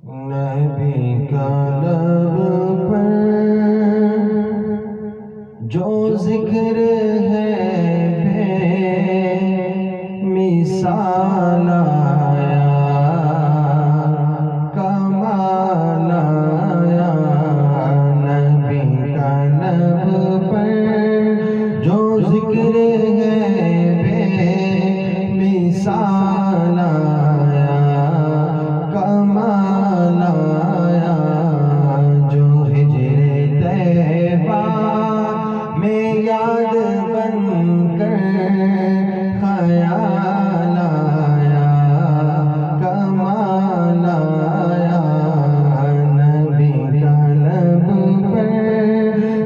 نبی کا لب پر جو ذکر ہے بے مثال آیا، کمال آیا۔ نبی کا لب پر جو ذکر ہے بے مثال آیا، کمال آیا۔ جو ہجر طیبہ میں یاد بن کر خیال آیا، کمال آیا۔ نبی کا لب پر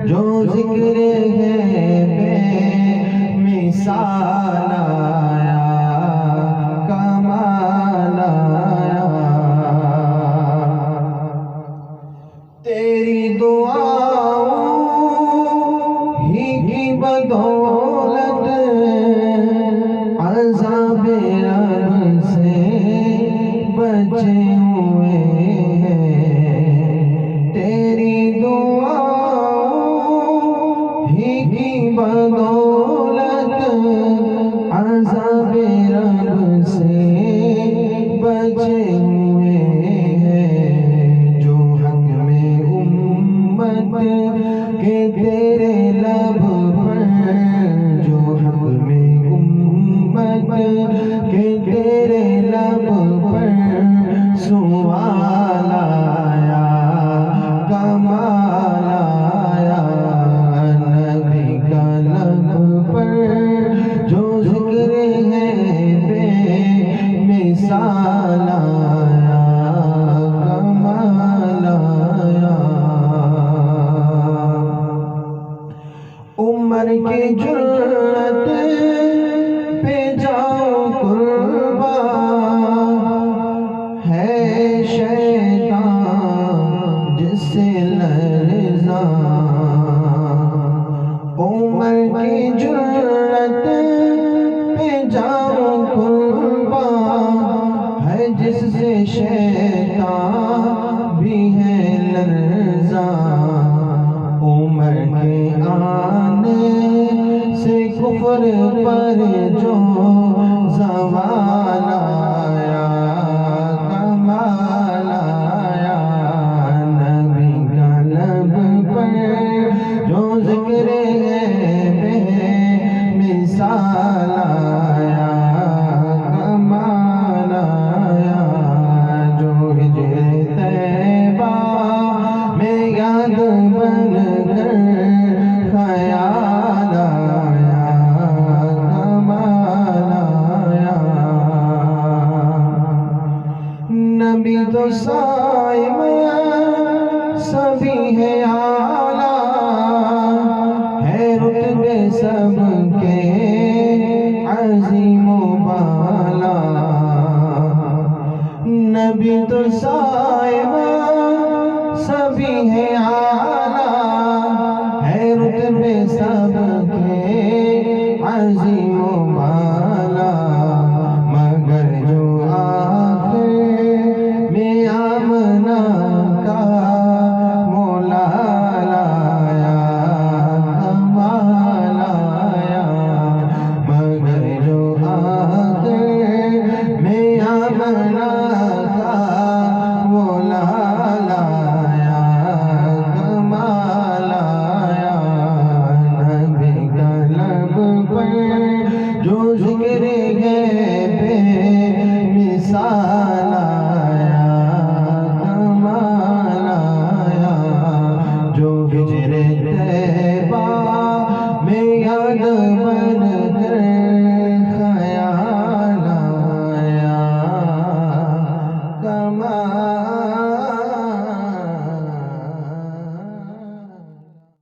جو ذکر ہے بے مثال آیا، کمال آیا۔ تیری دعاؤں ہی کی بدولت عذاب رب سے بچے ہوئے ہیں۔ تیری دعاؤں ہی کی بدولت عذاب رب سے بچے ہوئے ہیں۔ جو حق میں امت کے تیرے لب پر، جو حق میں امت کے تیرے لب پر سوال آیا، کمال آیا۔ نبی کا لب پر جو ذکر ہے بے مثال آیا، کمال آیا۔ عمر کی جرأت پہ جاؤ قربان، ہے شیطان جس سے لرزاں۔ عمر کی جرأت پہ جاؤ قربان، ہے جس سے شیطان بھی ہے لرزاں۔ عمر کے آنے سے کفر پر جو زوال آیا، کمال آیا۔ نبی کا لب پر جو ذکر ہے بے مثال آیا، کمال آیا۔ جو ہجر طیبہ میں یاد بن کر خیال آیا، کمال آیا۔ نبی تو صائم سبھی ہے اعلیٰ، ہے رتبے سب کے عظیم و بالا۔ نبی تو صائم سبھی ہے اعلیٰ،